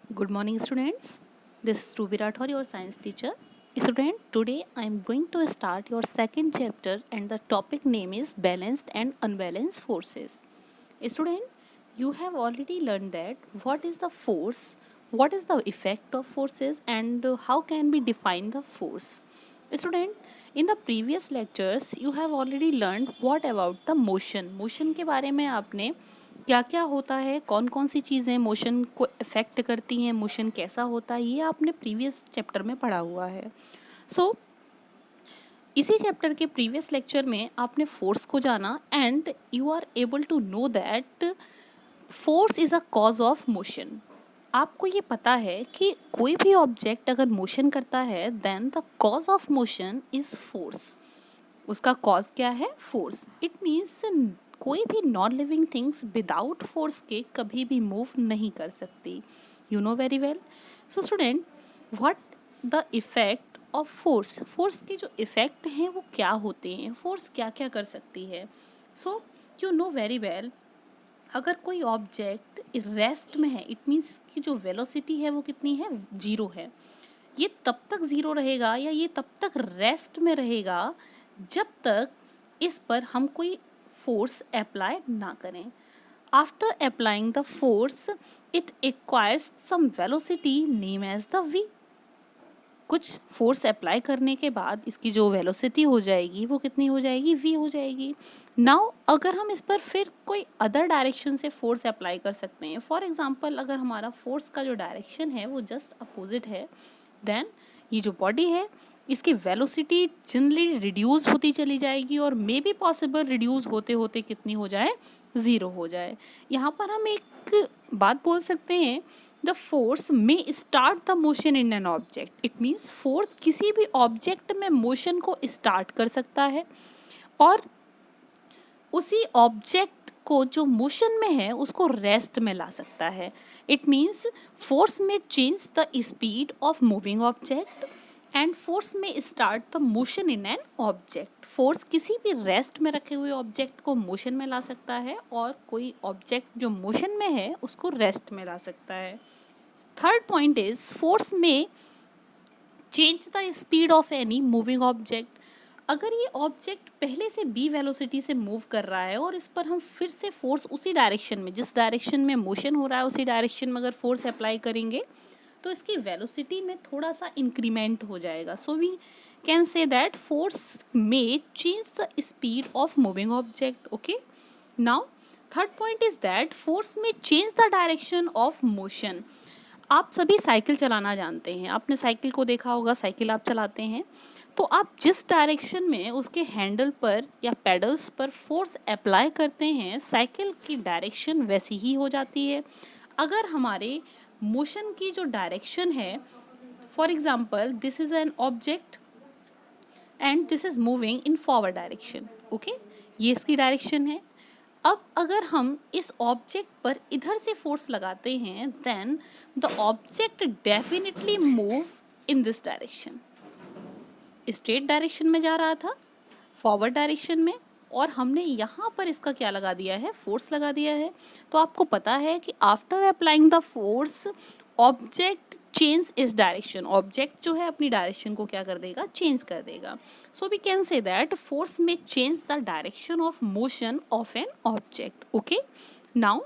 Good morning, students. This is Ruby Rathore, your science teacher. Student, today I am going to start your second chapter, and the topic name is balanced and unbalanced forces. Student, you have already learned that what is the force, what is the effect of forces, and how can we define the force. Student, in the previous lectures you have already learned what about the motion के बारे में आपने क्या क्या होता है, कौन कौन सी चीज़ें मोशन को इफ़ेक्ट करती हैं, मोशन कैसा होता है, ये आपने प्रीवियस चैप्टर में पढ़ा हुआ है. सो इसी चैप्टर के प्रीवियस लेक्चर में आपने फोर्स को जाना and you are able to know that force is a cause of motion. आपको ये पता है कि कोई भी ऑब्जेक्ट अगर मोशन करता है then the cause of motion is force. उसका कॉज क्या है? फोर्स. इट मीन्स कोई भी non living things without force के कभी भी मूव नहीं कर सकती. You know very well. So student, what the effect of force, force के जो इफेक्ट हैं वो क्या होते हैं, फोर्स क्या क्या कर सकती है. So you know very well, अगर कोई ऑब्जेक्ट रेस्ट में है इट मीन्स इसकी जो वेलोसिटी है वो कितनी है? जीरो है. ये तब तक ज़ीरो रहेगा या ये तब तक रेस्ट में रहेगा जब तक इस पर हम कोई फोर्स अप्लाई ना करें. After applying the force it acquires some velocity name as the V. कुछ फोर्स अप्लाई करने के बाद इसकी जो वेलोसिटी हो जाएगी वो कितनी हो जाएगी? वी हो जाएगी. नाउ अगर हम इस पर फिर कोई अदर डायरेक्शन से फोर्स अप्लाई कर सकते हैं. फॉर एग्जांपल, अगर हमारा फोर्स का जो डायरेक्शन है वो जस्ट अपोजिट है देन ये जो बॉडी है इसकी वेलोसिटी जनरली रिड्यूस होती चली जाएगी और मे बी पॉसिबल रिड्यूस होते होते कितनी हो जाए? ज़ीरो हो जाए. यहाँ पर हम एक बात बोल सकते हैं, the force may start the motion in an object. It means force किसी भी ऑब्जेक्ट में मोशन को स्टार्ट कर सकता है और उसी ऑब्जेक्ट को जो मोशन में है उसको रेस्ट में ला सकता है. It means force may change the speed of moving object and force may start the motion in an object. Force किसी भी रेस्ट में रखे हुए ऑब्जेक्ट को मोशन में ला सकता है और कोई ऑब्जेक्ट जो मोशन में है उसको रेस्ट में ला सकता है. Third point is force may change the speed of any moving object. अगर ये ऑब्जेक्ट पहले से बी वेलोसिटी से मूव कर रहा है और इस पर हम फिर से फोर्स उसी डायरेक्शन में, जिस डायरेक्शन में मोशन हो रहा है उसी डायरेक्शन में अगर फोर्स अप्लाई करेंगे तो इसकी वेलोसिटी में थोड़ा सा इंक्रीमेंट हो जाएगा. So we can say that force may change the speed of moving object. Okay, now third point is that force may change the direction of motion. आप सभी साइकिल चलाना जानते हैं, आपने साइकिल को देखा होगा, साइकिल आप चलाते हैं तो आप जिस डायरेक्शन में उसके हैंडल पर या पेडल्स पर फोर्स अप्लाई करते हैं साइकिल की डायरेक्शन वैसी ही हो जाती है. अगर हमारे मोशन की जो डायरेक्शन है, for example this is an object and this is moving in forward direction. Okay, ये इसकी डायरेक्शन है. अब अगर हम इस ऑब्जेक्ट पर इधर से फोर्स लगाते हैं then the object definitely move in this direction. Straight direction में जा रहा था, फॉरवर्ड डायरेक्शन में, और हमने यहाँ पर इसका क्या लगा दिया है? फोर्स लगा दिया है. तो आपको पता है कि after applying the force object change इस डायरेक्शन. ऑब्जेक्ट जो है अपनी डायरेक्शन को क्या कर देगा? चेंज कर देगा. So we can say that force may change the direction of motion of an object. Okay, now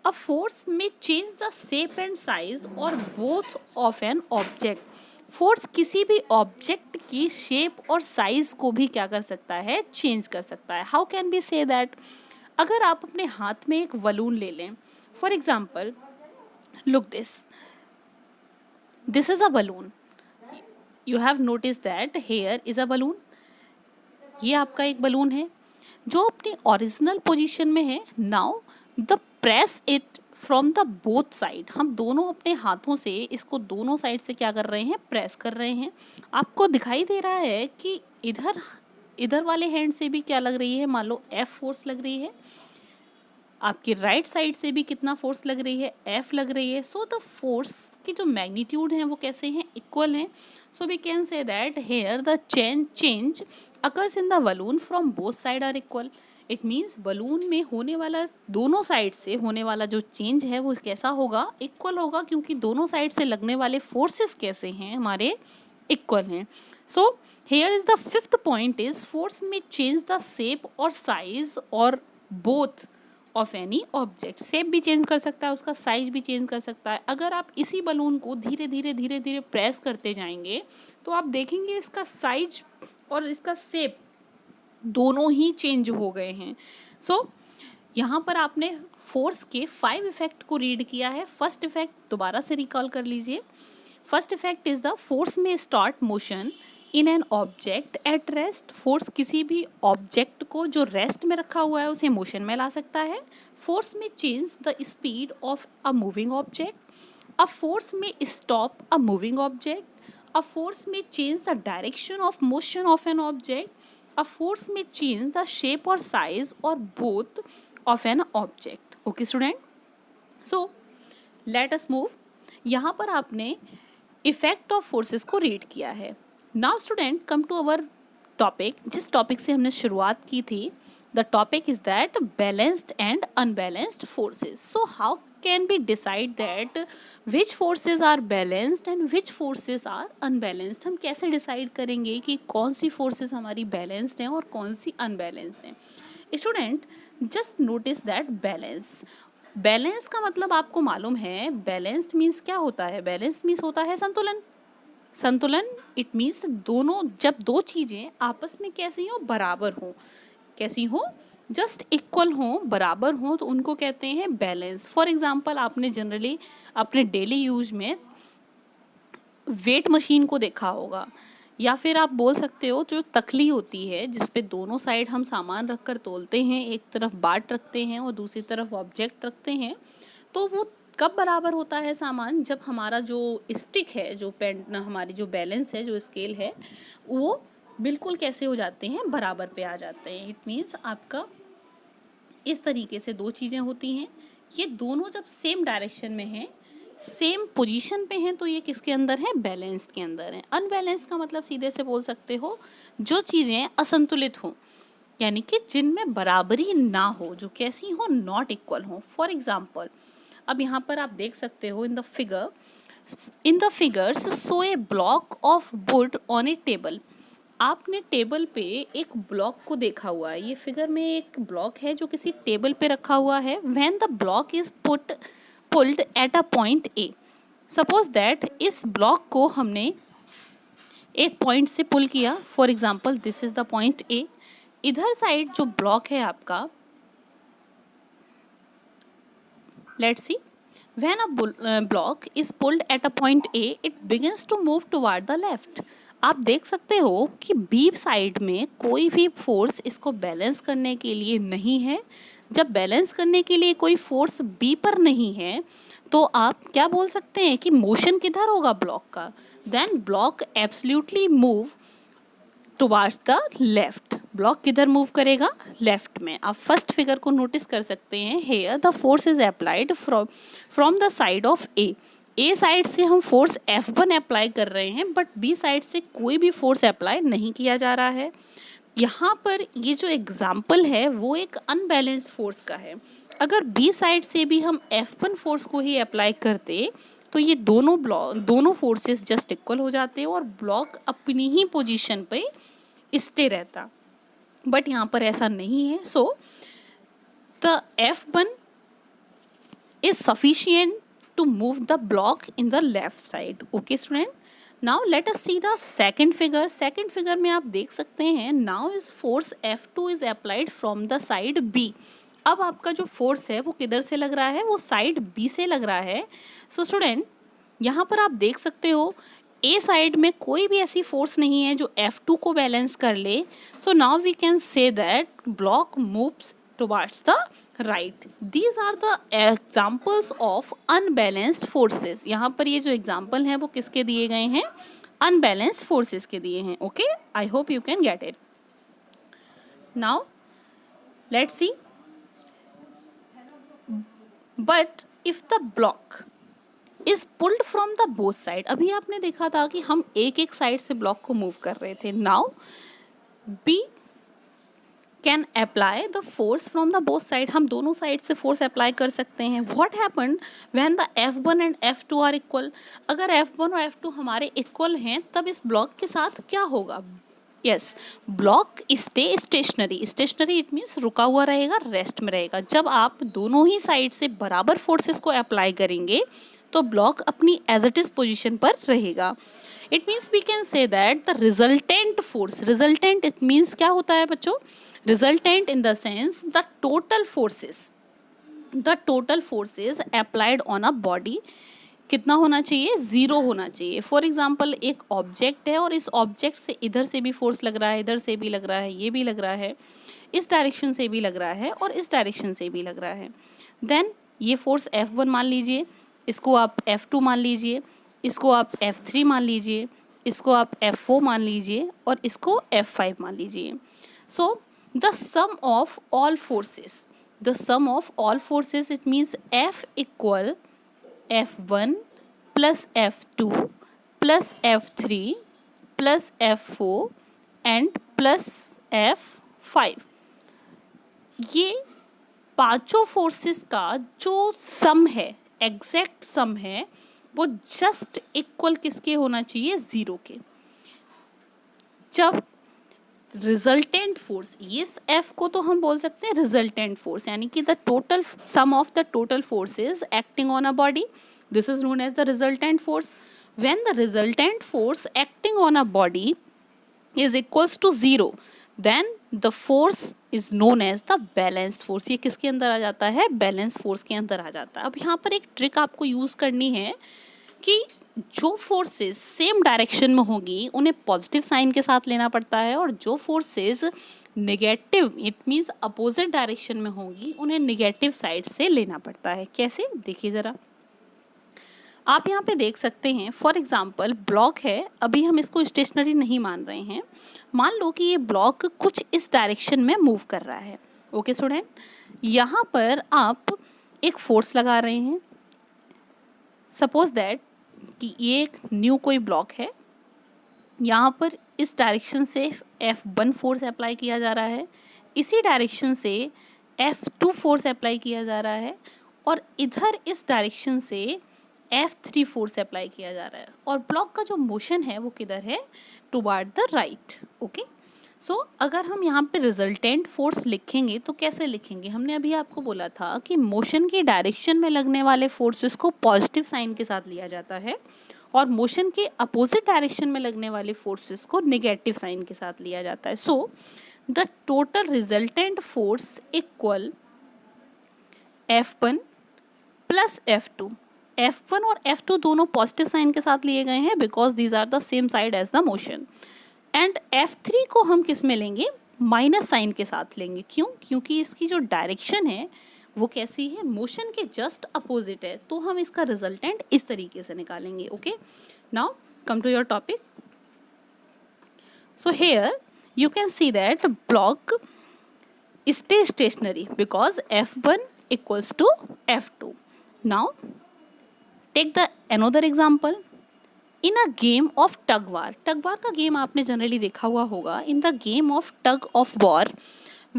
a force may change the shape and size or both of an object. Force किसी भी object की shape और size को भी क्या कर सकता है? चेंज कर सकता है. How can be say that? अगर आप अपने हाथ में एक बलून ले लें, for example look this is a balloon. You have notice that here is a balloon. ये आपका एक बलून है जो अपनी ओरिजिनल पोजीशन में है. Now the press it from the both side. हम दोनों अपने हाथों से इसको दोनों साइड से क्या कर रहे हैं? प्रेस कर रहे हैं. आपको दिखाई दे रहा है कि इधर इधर वाले हैंड से भी क्या लग रही है? मान लो एफ फोर्स लग रही है. आपकी राइट साइड से भी कितना फोर्स लग रही है? एफ लग रही है. सो द फोर्स की जो मैग्नीट्यूड हैं वो कैसे हैं? इक्वल हैं. So we can say that here the change occurs in the balloon from both side are equal. It means balloon में होने वाला दोनों साइड से होने वाला जो चेंज है वो कैसा होगा, इक्वल होगा, क्योंकि दोनों साइड से लगने वाले फोर्सेस कैसे हैं हमारे, इक्वल हैं. So here is the fifth point is force may change the shape और size or both of any object. Shape भी चेंज कर सकता है, उसका साइज भी चेंज कर सकता है. अगर आप इसी बलून को धीरे धीरे धीरे धीरे प्रेस करते जाएंगे तो आप देखेंगे इसका साइज और इसका शेप दोनों ही चेंज हो गए हैं. सो यहाँ पर आपने फोर्स के 5 इफेक्ट को रीड किया है. फर्स्ट इफेक्ट दोबारा से रिकॉल कर लीजिए. First effect is the force may start motion in an object at rest. Force किसी भी ऑब्जेक्ट को जो रेस्ट में रखा हुआ है उसे मोशन में ला सकता है. Force may change the speed of a moving object. A force may stop a moving object. A force may change the direction of motion of an object. A force may change the shape or size or both of an object. Okay student, so let us move. यहाँ पर आपने effect of forces को read किया है. Now student come to our topic. जिस topic से हमने शुरुआत की थी, the topic is that balanced and unbalanced forces. So how can we decide that which forces are balanced and which forces are unbalanced. हम कैसे डिसाइड करेंगे कि कौन सी फोर्सेस हमारी बैलेंस्ड हैं और कौन सी अनबैलेंस्ड हैं. Student just notice that balance. Balance का मतलब आपको मालूम है, बैलेंस्ड मीन्स क्या होता है. बैलेंस मीन्स होता है संतुलन. संतुलन इट मीन्स दोनों, जब दो चीज़ें आपस में कैसी हो, बराबर हो. कैसी हो, जस्ट इक्वल हो, बराबर हो, तो उनको कहते हैं बैलेंस. फॉर एग्जाम्पल आपने जनरली अपने डेली यूज में वेट मशीन को देखा होगा, या फिर आप बोल सकते हो जो तकली होती है जिसपे दोनों साइड हम सामान रखकर तोलते हैं, एक तरफ बाट रखते हैं और दूसरी तरफ ऑब्जेक्ट रखते हैं. तो वो कब बराबर होता है सामान, जब हमारा जो स्टिक है, जो पेन, हमारी जो बैलेंस है, जो स्केल है, वो बिल्कुल कैसे हो जाते हैं, बराबर पे आ जाते हैं. इट मीन्स आपका इस तरीके से दो चीज़ें होती हैं, ये दोनों जब सेम डायरेक्शन में हैं, सेम पोजीशन पे हैं, तो ये किसके अंदर है, बैलेंस के अंदर है. अनबैलेंस का मतलब सीधे से बोल सकते हो जो चीज़ें असंतुलित हों, यानी कि जिनमें बराबरी ना हो, जो कैसी हो, नॉट इक्वल हो. फॉर एग्जाम्पल अब यहाँ पर आप देख सकते हो in the figures so A block of would on A table. आपने टेबल पे एक ब्लॉक को देखा हुआ है. ये फिगर में एक ब्लॉक है जो किसी टेबल पे रखा हुआ है. When the block is pulled at a point A. Suppose that इस ब्लॉक को हमने एक पॉइंट से पुल किया. For example this is the point A. इधर साइड जो ब्लॉक है आपका, let's see, when a block is pulled at a point A it begins to move toward the left. आप देख सकते हो कि बी साइड में कोई भी फोर्स इसको बैलेंस करने के लिए नहीं है. जब बैलेंस करने के लिए कोई फोर्स बी पर नहीं है तो आप क्या बोल सकते हैं कि मोशन किधर होगा ब्लॉक का. Then block absolutely move towards the left. Block किधर मूव करेगा, लेफ्ट में. आप फर्स्ट फिगर को नोटिस कर सकते हैं. Here the force is applied from the side of A side से हम फोर्स F1 अप्लाई कर रहे हैं, बट बी साइड से कोई भी फोर्स अप्लाई नहीं किया जा रहा है. यहाँ पर ये जो एग्जाम्पल है वो एक अनबैलेंस फोर्स का है. अगर बी साइड से भी हम F1 फोर्स को ही अप्लाई करते तो ये दोनों फोर्सेस जस्ट इक्वल हो जाते और ब्लॉक अपनी ही पोजीशन पे स्टे रहता. बट यहाँ पर ऐसा नहीं है. So the F1 is sufficient to move the block in the left side. Okay student, now let us see the second figure. Second figure में आप देख सकते हैं now is force F2 is applied from the side B. अब आपका जो force है वो किधर से लग रहा है, वो साइड B से लग रहा है. सो स्टूडेंट यहाँ पर आप देख सकते हो ए साइड में कोई भी ऐसी फोर्स नहीं है जो F2 को बैलेंस कर ले. So now we can say that block moves towards the right. These are the examples of unbalanced forces. यहाँ पर ये जो एग्जाम्पल हैं वो किसके दिए गए हैं, अनबैलेंस्ड फोर्सेस के दिए हैं. Okay, I hope you can get it. Now let's see, but if the block is pulled from the both side. अभी आपने देखा था कि हम एक एक साइड से ब्लॉक को मूव कर रहे थे. Now we can apply the force from the both side, हम दोनों साइड से फोर्स अप्लाई कर सकते हैं. What happen when the F1 and F2 are equal, अगर F1 और F2 हमारे इक्वल हैं तब इस ब्लॉक के साथ क्या होगा. Yes, block stay stationary. Stationary it means रुका हुआ रहेगा, रेस्ट में रहेगा. जब आप दोनों ही साइड से बराबर फोर्सेस को अप्लाई करेंगे तो ब्लॉक अपनी एज इट इज पोजिशन पर रहेगा. It means we can say that the resultant force, resultant it means क्या होता है बच्चों, resultant in the sense the total forces applied on a body कितना होना चाहिए, जीरो होना चाहिए. फॉर एग्जाम्पल एक ऑब्जेक्ट है और इस ऑब्जेक्ट से इधर से भी फोर्स लग रहा है, इधर से भी लग रहा है, ये भी लग रहा है, इस डायरेक्शन से भी लग रहा है और इस डायरेक्शन से भी लग रहा है. देन ये फोर्स F1 मान लीजिए, इसको आप F2 मान लीजिए, इसको आप F3 मान लीजिए, इसको आप F4 मान लीजिए और इसको F5 मान लीजिए. सो the sum of all forces, the sum of all forces it means F equal F1 plus F2 plus F3 plus F4 and plus F5. ये पांचों फोर्सेस का जो सम है, एग्जैक्ट सम है, वो जस्ट इक्वल किसके होना चाहिए, जीरो के. जब रिजल्टेंट फोर्स, इस एफ को तो हम बोल सकते हैं रिजल्टेंट फोर्स, यानी कि the total sum of the total forces acting on a body, this is known as the resultant force. When the resultant force acting on a body is equals to zero, then the force is known as the balance force. ये किसके अंदर आ जाता है, balance force के अंदर आ जाता है. अब यहाँ पर एक ट्रिक आपको यूज करनी है कि जो फोर्सेस सेम डायरेक्शन में होगी उन्हें पॉजिटिव साइन के साथ लेना पड़ता है और जो forces negative it means opposite direction में होंगी उन्हें नेगेटिव साइड से लेना पड़ता है. कैसे, देखिए ज़रा. आप यहाँ पे देख सकते हैं, फॉर एग्जांपल ब्लॉक है, अभी हम इसको स्टेशनरी नहीं मान रहे हैं. मान लो कि ये ब्लॉक कुछ इस डायरेक्शन में मूव कर रहा है. ओके स्टूडेंट, यहाँ पर आप एक फोर्स लगा रहे हैं. सपोज दैट कि ये एक न्यू कोई ब्लॉक है, यहाँ पर इस डायरेक्शन से F1 फोर्स अप्लाई किया जा रहा है, इसी डायरेक्शन से F2 फोर्स अप्लाई किया जा रहा है और इधर इस डायरेक्शन से F3 फोर्स अप्लाई किया जा रहा है और ब्लॉक का जो मोशन है वो किधर है, टुवर्ड द राइट. ओके, सो अगर हम यहाँ पे रिजल्टेंट फोर्स लिखेंगे तो कैसे लिखेंगे, हमने अभी आपको बोला था कि मोशन की डायरेक्शन में लगने वाले फोर्सेस को पॉजिटिव साइन के साथ लिया जाता है और मोशन के अपोजिट डायरेक्शन में लगने वाले फोर्सेस को नेगेटिव साइन के साथ लिया जाता है. So the total resultant force equal F1 plus F2. F1 और F2 दोनों पॉजिटिव साइन के साथ लिए गए हैं because these are the same side as the motion. And F3 को हम किस में लेंगे, माइनस साइन के साथ लेंगे. क्यों, क्योंकि इसकी जो डायरेक्शन है वो कैसी है, मोशन के जस्ट अपोजिट है, तो हम इसका रिजल्टेंट इस तरीके से निकालेंगे. Okay, now come to your topic. So here you can see that block stay stationary because F1 equals to F2. Now take the another example. In a game of tug war, tug war का game आपने generally देखा हुआ होगा. In the game of tug of war,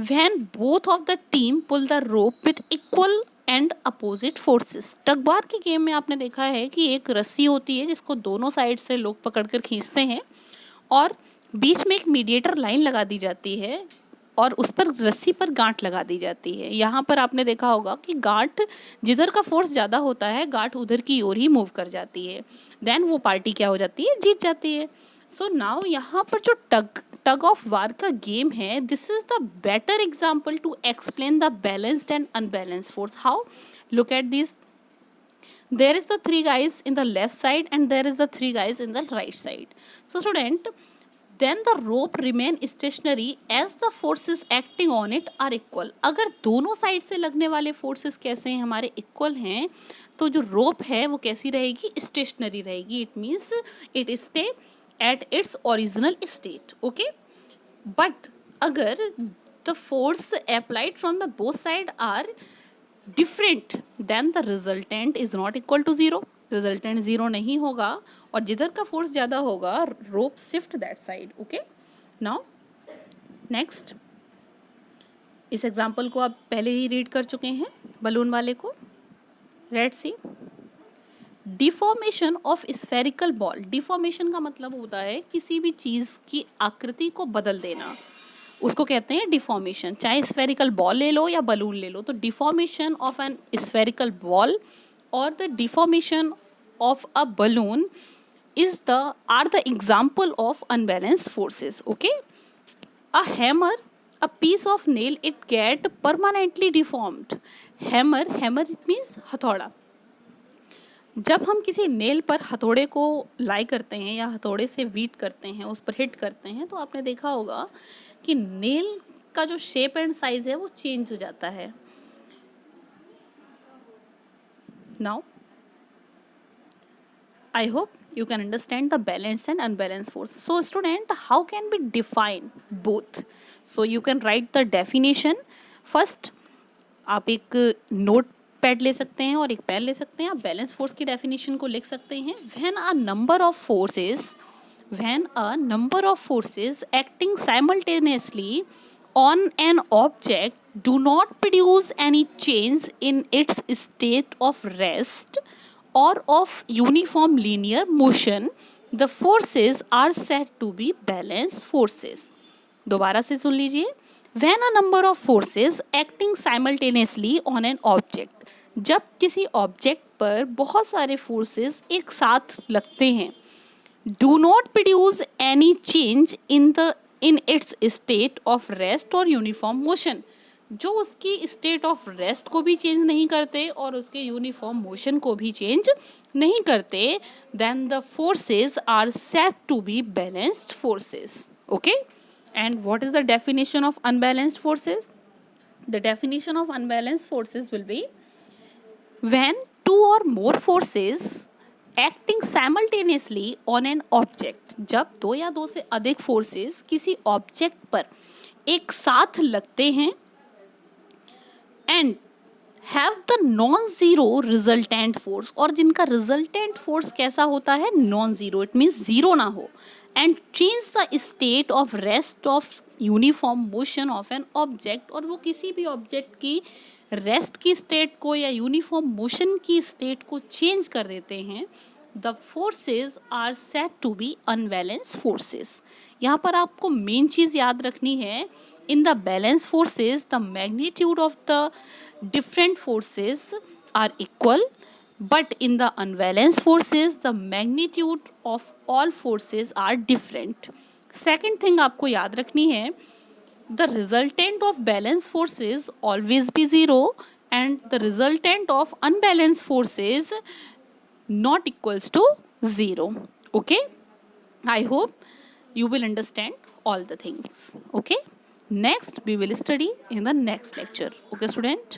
when both of the team pull the rope with equal and opposite forces. tug war के game में आपने देखा है कि एक रस्सी होती है जिसको दोनों साइड से लोग पकड़कर खींचते हैं और बीच में एक मीडिएटर लाइन लगा दी जाती है और उस पर रस्सी पर गांठ लगा दी जाती है. यहाँ पर आपने देखा होगा कि गांठ जिधर का फोर्स ज़्यादा होता है गांठ उधर की ओर ही मूव कर जाती है. देन वो पार्टी क्या हो जाती है, जीत जाती है. सो नाउ यहाँ पर जो टग ऑफ वार का गेम है, this is the better example to explain the balanced and unbalanced force. How, look at this. There is the three guys in the left side and there is the three guys in the right side. So student, then the rope remain stationary as the forces acting on it are equal. अगर दोनों side से लगने वाले forces कैसे हैं, हमारे equal हैं, तो जो रोप है वो कैसी रहेगी, स्टेशनरी रहेगी. It means it stay at its original state. Okay, but अगर the force applied from the both side are different then the resultant is not equal to zero. Resultant zero नहीं होगा और जिधर का फोर्स ज़्यादा होगा rope shift that side. Okay, now next, इस example को आप पहले ही रीड कर चुके हैं, बलून वाले को। Let's see, deformation of spherical ball. Deformation का मतलब होता है किसी भी चीज़ की आकृति को बदल देना, उसको कहते हैं डिफॉर्मेशन। चाहे स्फेरिकल बॉल ले लो या बलून ले लो, तो deformation of an spherical ball और the deformation of a balloon is the are the example of unbalanced forces. Okay, a hammer, a piece of nail, it get permanently deformed. Hammer it means हथौड़ा। जब हम किसी nail पर हथौड़े को लाई करते हैं या हथौड़े से बीट करते हैं, उस पर हिट करते हैं, तो आपने देखा होगा कि नेल का जो शेप एंड साइज है वो चेंज हो जाता है। Now I hope you can understand the balanced and unbalanced force. So student, how can we define both? So you can write the definition. First, आप एक नोट पैड ले सकते हैं और एक पेन ले सकते हैं। आप बैलेंस फोर्स की डेफिनेशन को लिख सकते हैं। When a number of forces acting simultaneously on an object do not produce any change in its state of rest or of uniform linear motion, the forces are said to be balanced forces. दोबारा से सुन लीजिए। When a number of forces acting simultaneously on an object, जब किसी object पर बहुत सारे forces एक साथ लगते हैं, do not produce any change in its state of rest or uniform motion, जो उसकी स्टेट ऑफ रेस्ट को भी चेंज नहीं करते और उसके यूनिफॉर्म मोशन को भी चेंज नहीं करते, then the forces are said to be balanced forces. Okay, and what is the definition of unbalanced forces? The definition of unbalanced forces will be when two or more forces acting simultaneously on an object, जब दो या दो से अधिक forces किसी object पर एक साथ लगते हैं, and have the non zero resultant force, और जिनका रिजल्टेंट फोर्स कैसा होता है? Non zero, it means zero ना हो, and change the state of rest of uniform motion of an object, और वो किसी भी ऑब्जेक्ट की रेस्ट की स्टेट को या यूनिफॉर्म मोशन की स्टेट को चेंज कर देते हैं, the forces are said to be unbalanced forces. यहाँ पर आपको मेन चीज़ याद रखनी है, in the balanced forces the magnitude of the different forces are equal, but in the unbalanced forces the magnitude of all forces are different. Second thing आपको याद रखनी है, the resultant of balanced forces always be zero and the resultant of unbalanced forces not equals to zero. Okay, I hope you will understand all the things. Okay, next we will study in the next lecture. Okay student.